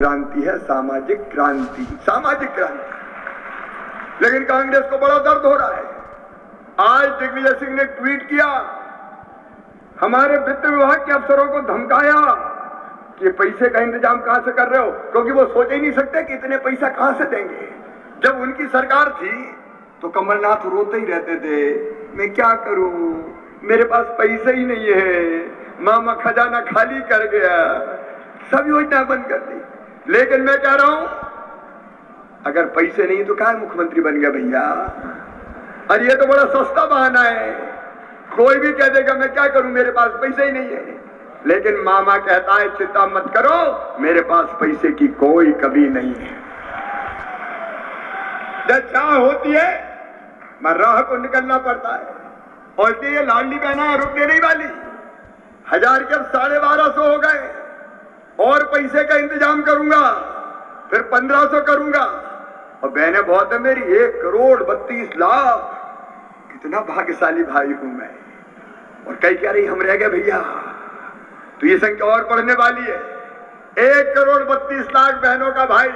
क्रांति है, सामाजिक क्रांति, सामाजिक क्रांति। लेकिन कांग्रेस को बड़ा दर्द हो रहा है। आज दिग्विजय सिंह ने ट्वीट किया, हमारे वित्त विभाग के अफसरों को धमकाया कि पैसे का इंतजाम कहां से कर रहे हो, क्योंकि वो सोच ही नहीं सकते कि इतने पैसा कहां से देंगे। जब उनकी सरकार थी तो कमलनाथ रोते ही रहते थे, मैं क्या करूं, मेरे पास पैसे ही नहीं है, मामा खजाना खाली कर गया, सब योजना बंद कर दी। लेकिन मैं कह रहा हूं, अगर पैसे नहीं तो क्या मुख्यमंत्री बन गया भैया। अरे ये तो बड़ा सस्ता बहाना है, कोई भी कह देगा मैं क्या करूं, मेरे पास पैसे ही नहीं है। लेकिन मामा कहता है चिंता मत करो, मेरे पास पैसे की कोई कमी नहीं है। जब चाह होती है राह को निकलना पड़ता है। और इसलिए ये लाडली बहना रुकने नहीं वाली। 1000 के अब 1250 हो गए, और पैसे का इंतजाम करूंगा, फिर 1500 करूंगा। और बहनें बहुत है मेरी, 1,32,00,000। कितना भाग्यशाली भाई हूं मैं। और कई कह रही हम रह गए भैया, तो ये संख्या और बढ़ने वाली है। 1,32,00,000 बहनों का भाई,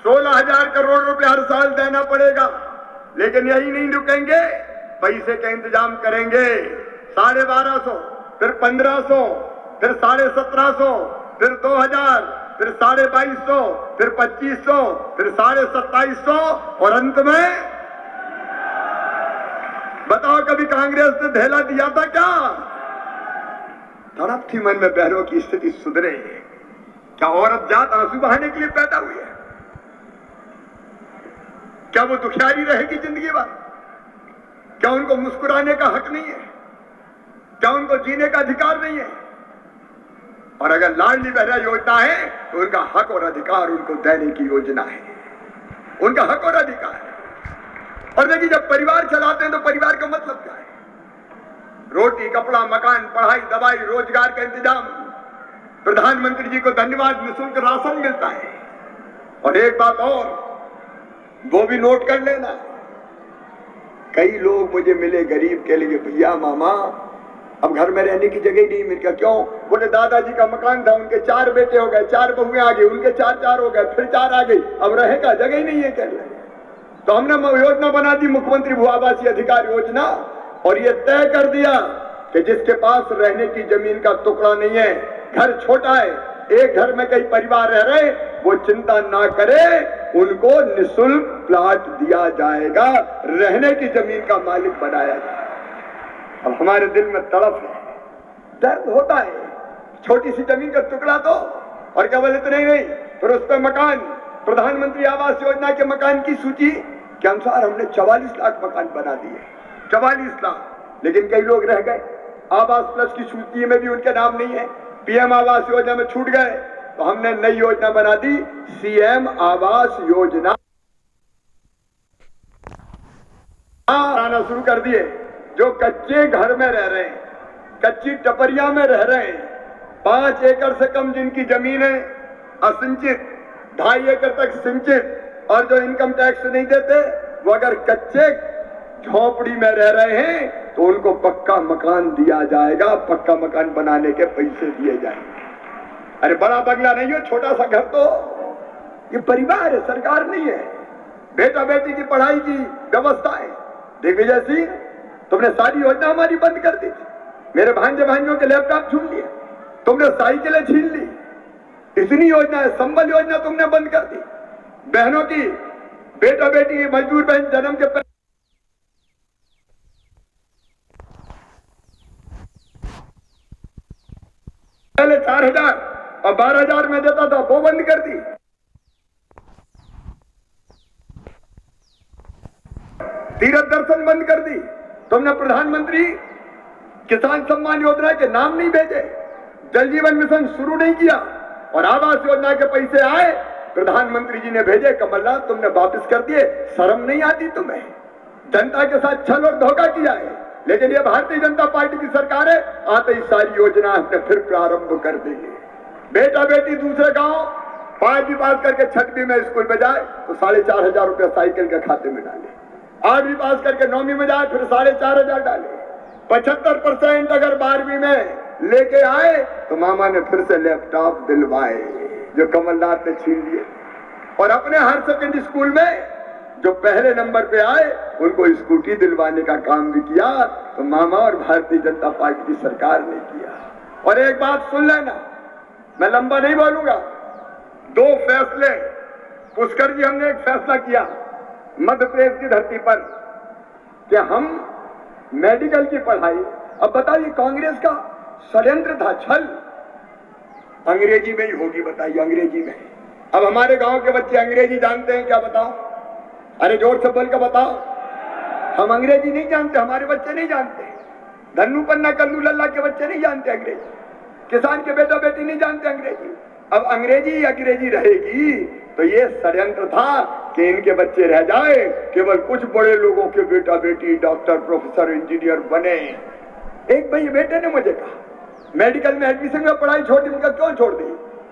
16,000 करोड़ रुपए हर साल देना पड़ेगा। लेकिन यही नहीं रुकेंगे, पैसे का इंतजाम करेंगे। 1250, फिर 1500, फिर 1750, फिर 2000, फिर 2250, फिर 2500, फिर 2750, और अंत में बताओ कभी कांग्रेस ने धेला दिया था क्या? तड़प थी मन में बहनों की स्थिति सुधरे। क्या औरत जात आंसू बहाने के लिए पैदा हुई है? क्या वो दुखियारी रहेगी जिंदगी भर? क्या उनको मुस्कुराने का हक नहीं है? क्या उनको जीने का अधिकार नहीं है? और अगर लाडली बहना योजना है तो उनका हक और अधिकार उनको देने की योजना है, उनका हक और अधिकार है। और देखिए, जब परिवार चलाते हैं तो परिवार का मतलब क्या है? रोटी, कपड़ा, मकान, पढ़ाई, दवाई, रोजगार का इंतजाम। प्रधानमंत्री जी को धन्यवाद, निःशुल्क राशन मिलता है। और एक बात और, वो भी नोट कर लेना, कई लोग मुझे मिले गरीब के लिए, भैया मामा अब घर में रहने की जगह ही नहीं मिल गया। क्यों? बोले दादाजी का मकान था, उनके 4 बेटे हो गए, 4 बहुएं आ गई, उनके 4 हो गए, फिर 4 आ गई, अब रहेगा जगह ही नहीं है। कह रहे तो हमने योजना बना दी, मुख्यमंत्री भू आवासीय अधिकार योजना, और ये तय कर दिया कि जिसके पास रहने की जमीन का टुकड़ा नहीं है, घर छोटा है, एक घर में कई परिवार रह रहे, वो चिंता ना करे, उनको निःशुल्क प्लाट दिया जाएगा, रहने की जमीन का मालिक बनाया जाएगा। अब हमारे दिल में तड़प है, दर्द होता है, छोटी सी जमीन का टुकड़ा तो, और केवल इतने नहीं, फिर उस पर मकान। प्रधानमंत्री आवास योजना के मकान की सूची के अनुसार हमने 44 लाख मकान बना दिए, 44 लाख। लेकिन कई लोग रह गए, आवास प्लस की सूची में भी उनके नाम नहीं है, पीएम आवास योजना में छूट गए। तो हमने नई योजना बना दी, सीएम आवास योजना आना शुरू कर दिए। जो कच्चे घर में रह रहे हैं, कच्ची टपरिया में रह रहे हैं, 5 एकड़ से कम जिनकी जमीन है असिंचित, 2.5 एकड़ तक सिंचित, और जो इनकम टैक्स नहीं देते, वो अगर कच्चे झोपड़ी में रह रहे हैं तो उनको पक्का मकान दिया जाएगा, पक्का मकान बनाने के पैसे दिए जाएंगे। अरे बड़ा बंगला नहीं हो, छोटा सा घर, तो ये परिवार है, सरकार नहीं है। बेटा बेटी की पढ़ाई की व्यवस्था है। दिग्विजय सिंह, तुमने सारी योजना हमारी बंद कर दी थी, मेरे भांजे भांजियों के लैपटॉप छीन लिए, तुमने साइकिलें छीन ली, इतनी योजना है, संबल योजना तुमने बंद कर दी। बहनों की, बेटा बेटी की, मजदूर बहन जन्म के पहले 4,000 और 12,000 में देता था, वो बंद कर दी। तीर्थ दर्शन बंद कर दी। तुमने प्रधानमंत्री किसान सम्मान योजना के नाम नहीं भेजे, जल जीवन मिशन शुरू नहीं किया, और आवास योजना के पैसे आए, प्रधानमंत्री जी ने भेजे, कमलनाथ तुमने वापस कर दिए। शर्म नहीं आती तुम्हें? जनता के साथ छल और धोखा किया है। लेकिन ये भारतीय जनता पार्टी की सरकार है, आते ही सारी योजना हमने फिर प्रारंभ कर देंगे। बेटा बेटी दूसरे गांव 5वीं पास करके 6वीं में स्कूल में जाए तो 4,500 रुपया साइकिल के खाते में डाले, 8वीं पास करके 9वीं में जाए फिर 4,500 डाले, 75% अगर 12वीं में लेके आए तो मामा ने फिर से लैपटॉप दिलवाए। जो कमलनाथ ने छीन लिए। और अपने हायर सेकेंडरी स्कूल में जो पहले नंबर पे आए उनको स्कूटी दिलवाने का काम भी किया तो मामा और भारतीय जनता पार्टी की सरकार ने किया। और एक बात सुन लेना, मैं लंबा नहीं बोलूंगा, 2 फैसले पुष्कर जी, हमने एक फैसला किया मध्य प्रदेश की धरती पर कि हम मेडिकल की पढ़ाई, अब बताइए कांग्रेस का षड्यंत्र था, छल, अंग्रेजी में ही होगी, बताइए अंग्रेजी में। अब हमारे गांव के बच्चे अंग्रेजी जानते हैं क्या, बताओ? अरे जोर से बोल कर बताओ। हम अंग्रेजी नहीं जानते, हमारे बच्चे नहीं जानते, धन्नू पन्ना कल्लू लल्ला के बच्चे नहीं जानते अंग्रेजी, किसान के बेटा बेटी नहीं जानते अंग्रेजी। अब अंग्रेजी रहेगी तो ये षड्यंत्र था कि इनके बच्चे रह जाए, केवल कुछ बड़े लोगों के बेटा बेटी डॉक्टर प्रोफेसर इंजीनियर बने। एक भाई बेटे ने मुझे कहा मेडिकल में एडमिशन में पढ़ाई छोड़ दी, उनका क्यों छोड़ दी?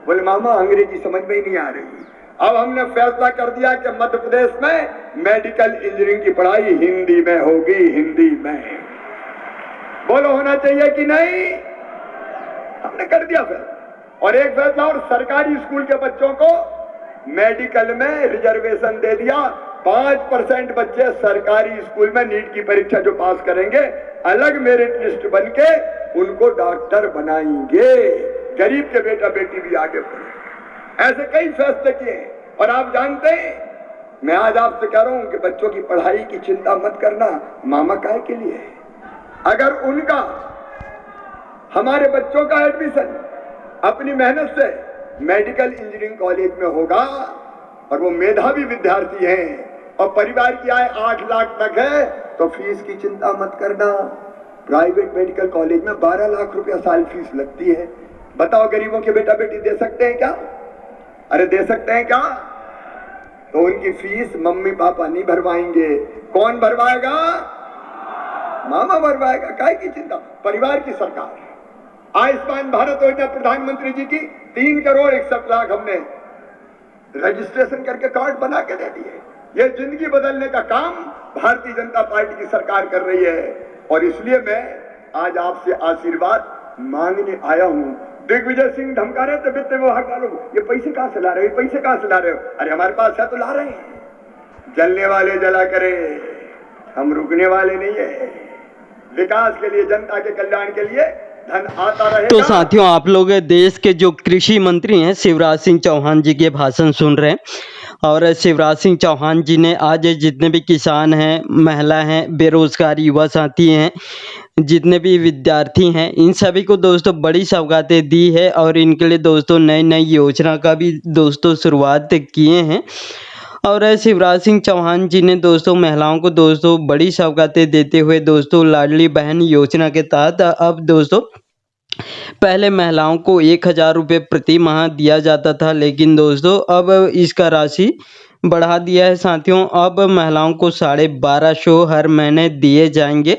बोले मामा अंग्रेजी समझ में ही नहीं आ रही। अब हमने फैसला कर दिया कि मध्य प्रदेश में मेडिकल इंजीनियरिंग की पढ़ाई हिंदी में होगी, हिंदी में। बोलो होना चाहिए कि नहीं? हमने कर दिया फैसला। और एक फैसला और, सरकारी स्कूल के बच्चों को मेडिकल में रिजर्वेशन दे दिया। 5% बच्चे सरकारी स्कूल में नीट की परीक्षा जो पास करेंगे अलग मेरिट लिस्ट बन के उनको डॉक्टर बनाएंगे, गरीब के बेटा बेटी भी आगे बढ़े। ऐसे कई फैसले किए। और आप जानते हैं, मैं आज आपसे कह रहा हूं कि बच्चों की पढ़ाई की चिंता मत करना, मामा काय के लिए। अगर उनका, हमारे बच्चों का एडमिशन अपनी मेहनत से मेडिकल इंजीनियरिंग कॉलेज में होगा और वो मेधावी विद्यार्थी हैं और परिवार की आय 8 लाख तक है तो फीस की चिंता मत करना। प्राइवेट मेडिकल कॉलेज में 12 लाख रुपया साल फीस लगती है। बताओ गरीबों के बेटा बेटी दे सकते हैं क्या? अरे दे सकते हैं क्या? तो उनकी फीस मम्मी पापा नहीं भरवाएंगे, कौन भरवाएगा? मामा भरवाएगा। काय की चिंता? परिवार की सरकार। आयुष्मान भारत योजना प्रधानमंत्री जी की 3 करोड़ 61 लाख हमने रजिस्ट्रेशन करके कार्ड बना के दे दिए। ये जिंदगी बदलने का काम भारतीय जनता पार्टी की सरकार कर रही है। और इसलिए मैं आज आपसे आशीर्वाद मांगने आया हूं। दिग्विजय सिंह धमका रहे थे वित्त विभाग वालों को, ये पैसे कहां से ला रहे हो, पैसे कहां से ला रहे हो? अरे हमारे पास है तो ला रहे हैं। जलने वाले जला करे, हम रुकने वाले नहीं है। विकास के लिए, जनता के कल्याण के लिए धन आता रहेगा। तो साथियों, आप लोग देश के जो कृषि मंत्री हैं शिवराज सिंह चौहान जी के भाषण सुन रहे हैं। और शिवराज सिंह चौहान जी ने आज जितने भी किसान हैं, महिला हैं, बेरोजगार युवा साथी हैं, जितने भी विद्यार्थी हैं, इन सभी को दोस्तों बड़ी सौगातें दी है। और इनके लिए दोस्तों नई नई योजना का भी दोस्तों शुरुआत किए हैं। और शिवराज सिंह चौहान जी ने दोस्तों महिलाओं को दोस्तों बड़ी सौगातें देते हुए दोस्तों लाडली बहन योजना के तहत अब दोस्तों पहले महिलाओं को 1000 रुपये प्रति माह दिया जाता था, लेकिन दोस्तों अब इसका राशि बढ़ा दिया है साथियों। अब महिलाओं को 1250 हर महीने दिए जाएंगे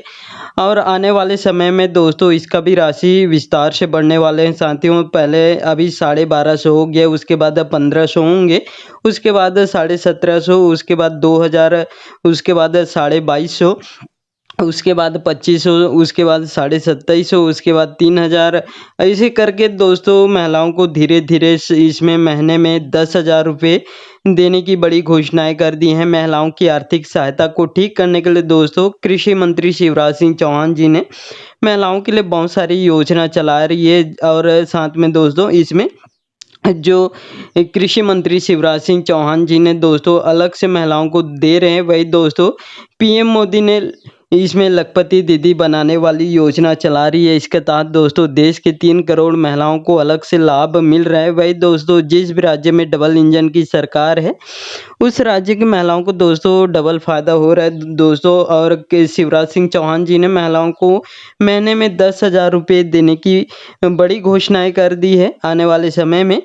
और आने वाले समय में दोस्तों इसका भी राशि विस्तार से बढ़ने वाले हैं साथियों। पहले अभी 1250 हो गया, उसके बाद 1500 होंगे, उसके बाद 1750, उसके बाद 2000, उसके बाद 2250, उसके बाद 2500, उसके बाद 2750, उसके बाद 3000, ऐसे करके दोस्तों महिलाओं को धीरे धीरे इसमें महीने में 10,000 रुपये देने की बड़ी घोषणाएं कर दी हैं। महिलाओं की आर्थिक सहायता को ठीक करने के लिए दोस्तों कृषि मंत्री शिवराज सिंह चौहान जी ने महिलाओं के लिए बहुत सारी योजना चला रही है। और साथ में दोस्तों इसमें जो कृषि मंत्री शिवराज सिंह चौहान जी ने दोस्तों अलग से महिलाओं को दे रहे हैं, वही दोस्तों पीएम मोदी ने इसमें लखपति दीदी बनाने वाली योजना चला रही है। इसके तहत दोस्तों देश के 3 करोड़ महिलाओं को अलग से लाभ मिल रहा है। वही दोस्तों जिस भी राज्य में डबल इंजन की सरकार है उस राज्य की महिलाओं को दोस्तों डबल फायदा हो रहा है दोस्तों। और शिवराज सिंह चौहान जी ने महिलाओं को महीने में 10,000 रुपये देने की बड़ी घोषणाएं कर दी है। आने वाले समय में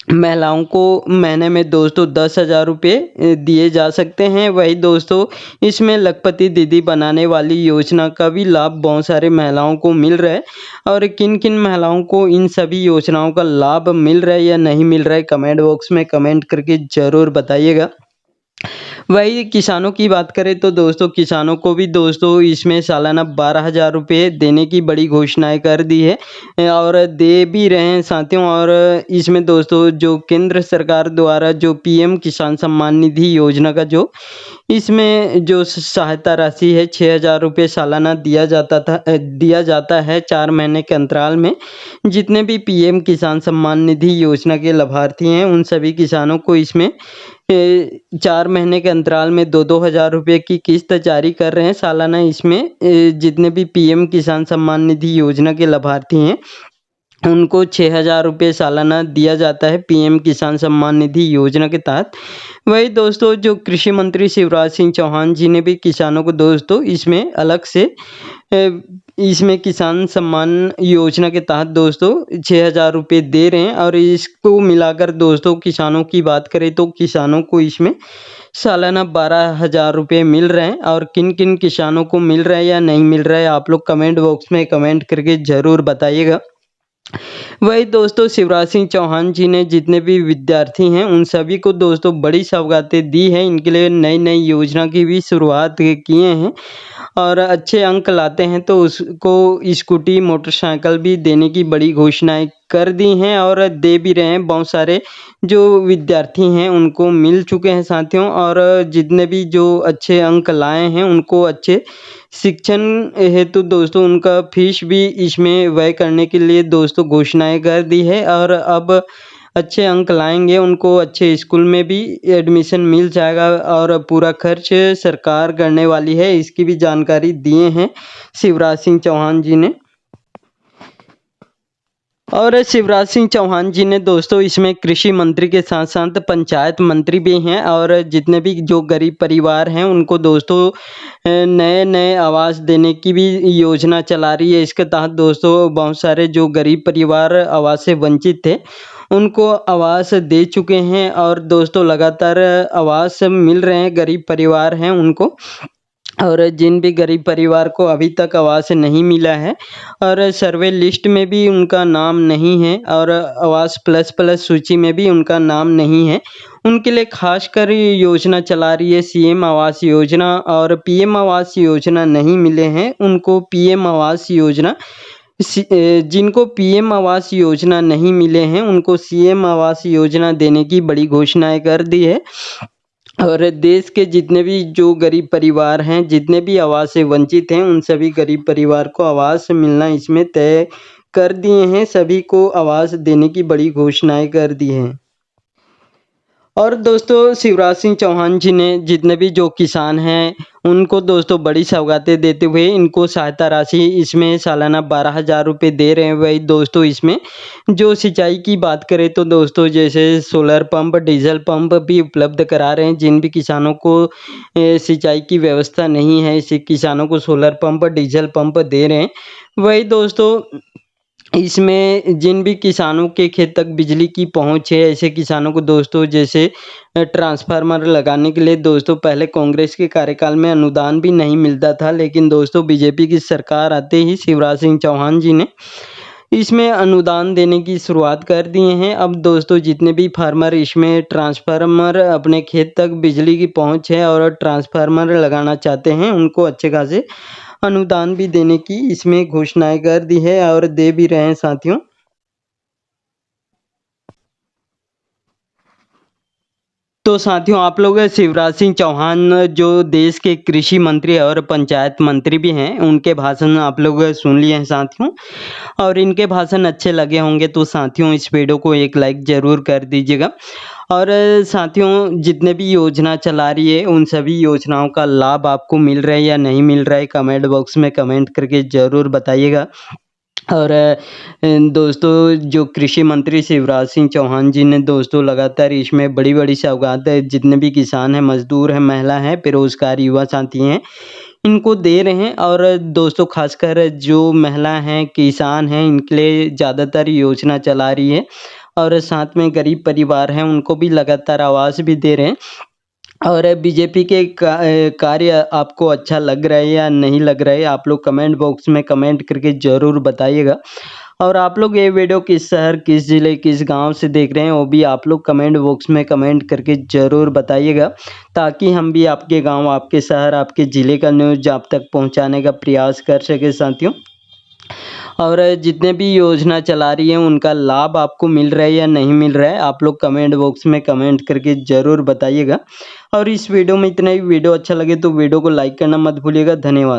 महिलाओं को महीने में दोस्तों 10,000 रुपये दिए जा सकते हैं। वही दोस्तों इसमें लखपति दीदी बनाने वाली योजना का भी लाभ बहुत सारे महिलाओं को मिल रहा है। और किन किन महिलाओं को इन सभी योजनाओं का लाभ मिल रहा है या नहीं मिल रहा है, कमेंट बॉक्स में कमेंट करके ज़रूर बताइएगा। वही किसानों की बात करें तो दोस्तों किसानों को भी दोस्तों इसमें सालाना 12,000 रुपये देने की बड़ी घोषणाएं कर दी है और दे भी रहे हैं साथियों। और इसमें दोस्तों जो केंद्र सरकार द्वारा जो पीएम किसान सम्मान निधि योजना का जो इसमें जो सहायता राशि है 6,000 रुपये सालाना दिया जाता है 4 महीने के अंतराल में। जितने भी पीएम किसान सम्मान निधि योजना के लाभार्थी हैं उन सभी किसानों को इसमें 4 महीने के अंतराल में 2-2 हज़ार रुपये की किस्त जारी कर रहे हैं सालाना। इसमें जितने भी पीएम किसान सम्मान निधि योजना के लाभार्थी हैं उनको 6,000 रुपये सालाना दिया जाता है पीएम किसान सम्मान निधि योजना के तहत। वही दोस्तों जो कृषि मंत्री शिवराज सिंह चौहान जी ने भी किसानों को दोस्तों इसमें अलग से इसमें किसान सम्मान योजना के तहत दोस्तों 6,000 रुपये दे रहे हैं। और इसको मिलाकर दोस्तों किसानों की बात करें तो किसानों को इसमें सालाना 12,000 रुपये मिल रहे हैं। और किन किन किसानों को मिल रहा है या नहीं मिल रहा है आप लोग कमेंट बॉक्स में कमेंट करके ज़रूर बताइएगा। वही दोस्तों शिवराज सिंह चौहान जी ने जितने भी विद्यार्थी हैं उन सभी को दोस्तों बड़ी सौगातें दी हैं। इनके लिए नई नई योजना की भी शुरुआत किए हैं और अच्छे अंक लाते हैं तो उसको स्कूटी मोटरसाइकिल भी देने की बड़ी घोषणाएं कर दी हैं और दे भी रहे हैं। बहुत सारे जो विद्यार्थी हैं उनको मिल चुके हैं साथियों। और जितने भी जो अच्छे अंक लाए हैं उनको अच्छे शिक्षण हेतु दोस्तों उनका फीस भी इसमें व्यय करने के लिए दोस्तों घोषणाएं कर दी है। और अब अच्छे अंक लाएंगे उनको अच्छे स्कूल में भी एडमिशन मिल जाएगा और पूरा खर्च सरकार करने वाली है। इसकी भी जानकारी दिए हैं शिवराज सिंह चौहान जी ने। और शिवराज सिंह चौहान जी ने दोस्तों इसमें कृषि मंत्री के साथ साथ पंचायत मंत्री भी हैं और जितने भी जो गरीब परिवार हैं उनको दोस्तों नए नए आवास देने की भी योजना चला रही है। इसके तहत दोस्तों बहुत सारे जो गरीब परिवार आवास से वंचित थे उनको आवास दे चुके हैं और दोस्तों लगातार आवास मिल रहे हैं गरीब परिवार हैं उनको। और जिन भी गरीब परिवार को अभी तक आवास नहीं मिला है और सर्वे लिस्ट में भी उनका नाम नहीं है और आवास प्लस सूची में भी उनका नाम नहीं है उनके लिए खासकर योजना चला रही है सीएम आवास योजना। और पीएम आवास योजना नहीं मिले हैं उनको पीएम आवास योजना जिनको पीएम आवास योजना नहीं मिले हैं उनको सीएम आवास योजना देने की बड़ी घोषणाएं कर दी है। और देश के जितने भी जो गरीब परिवार हैं जितने भी आवास से वंचित हैं उन सभी गरीब परिवार को आवास मिलना इसमें तय कर दिए हैं। सभी को आवास देने की बड़ी घोषणाएं कर दी हैं। और दोस्तों शिवराज सिंह चौहान जी ने जितने भी जो किसान हैं उनको दोस्तों बड़ी सौगातें देते हुए इनको सहायता राशि इसमें सालाना 12,000 रुपये दे रहे हैं। वही दोस्तों इसमें जो सिंचाई की बात करें तो दोस्तों जैसे सोलर पंप डीजल पंप भी उपलब्ध करा रहे हैं। जिन भी किसानों को सिंचाई की व्यवस्था नहीं है इसी किसानों को सोलर पंप डीजल पंप दे रहे हैं। वही दोस्तों इसमें जिन भी किसानों के खेत तक बिजली की पहुंच है ऐसे किसानों को दोस्तों जैसे ट्रांसफार्मर लगाने के लिए दोस्तों पहले कांग्रेस के कार्यकाल में अनुदान भी नहीं मिलता था लेकिन दोस्तों बीजेपी की सरकार आते ही शिवराज सिंह चौहान जी ने इसमें अनुदान देने की शुरुआत कर दिए हैं। अब दोस्तों जितने भी फार्मर इसमें ट्रांसफार्मर अपने खेत तक बिजली की पहुंच है और ट्रांसफार्मर लगाना चाहते हैं उनको अच्छे खासे अनुदान भी देने की इसमें घोषणाएं कर दी है और दे भी रहे हैं साथियों। तो साथियों आप लोग शिवराज सिंह चौहान जो देश के कृषि मंत्री और पंचायत मंत्री भी हैं उनके भाषण आप लोग सुन लिए हैं साथियों। और इनके भाषण अच्छे लगे होंगे तो साथियों इस वीडियो को एक लाइक ज़रूर कर दीजिएगा। और साथियों जितने भी योजना चला रही है उन सभी योजनाओं का लाभ आपको मिल रहा है या नहीं मिल रहा है कमेंट बॉक्स में कमेंट करके ज़रूर बताइएगा। और दोस्तों जो कृषि मंत्री शिवराज सिंह चौहान जी ने दोस्तों लगातार इसमें बड़ी बड़ी सौगात जितने भी किसान हैं मजदूर हैं महिला हैं बेरोजगार युवा साथी हैं इनको दे रहे हैं। और दोस्तों खासकर जो महिला हैं किसान हैं इनके लिए ज़्यादातर योजना चला रही है और साथ में गरीब परिवार हैं उनको भी लगातार आवास भी दे रहे हैं। और बीजेपी के कार्य आपको अच्छा लग रहा है या नहीं लग रहा है आप लोग कमेंट बॉक्स में कमेंट करके ज़रूर बताइएगा। और आप लोग ये वीडियो किस शहर, किस ज़िले, किस गांव से देख रहे हैं वो भी आप लोग कमेंट बॉक्स में कमेंट करके ज़रूर बताइएगा, ताकि हम भी आपके गांव, आपके शहर, आपके ज़िले का न्यूज़ आप तक पहुंचाने का प्रयास कर सके साथियों। और जितने भी योजना चला रही है उनका लाभ आपको मिल रहा है या नहीं मिल रहा है, आप लोग कमेंट बॉक्स में कमेंट करके ज़रूर बताइएगा। और इस वीडियो में इतना ही। वीडियो अच्छा लगे तो वीडियो को लाइक करना मत भूलिएगा। धन्यवाद।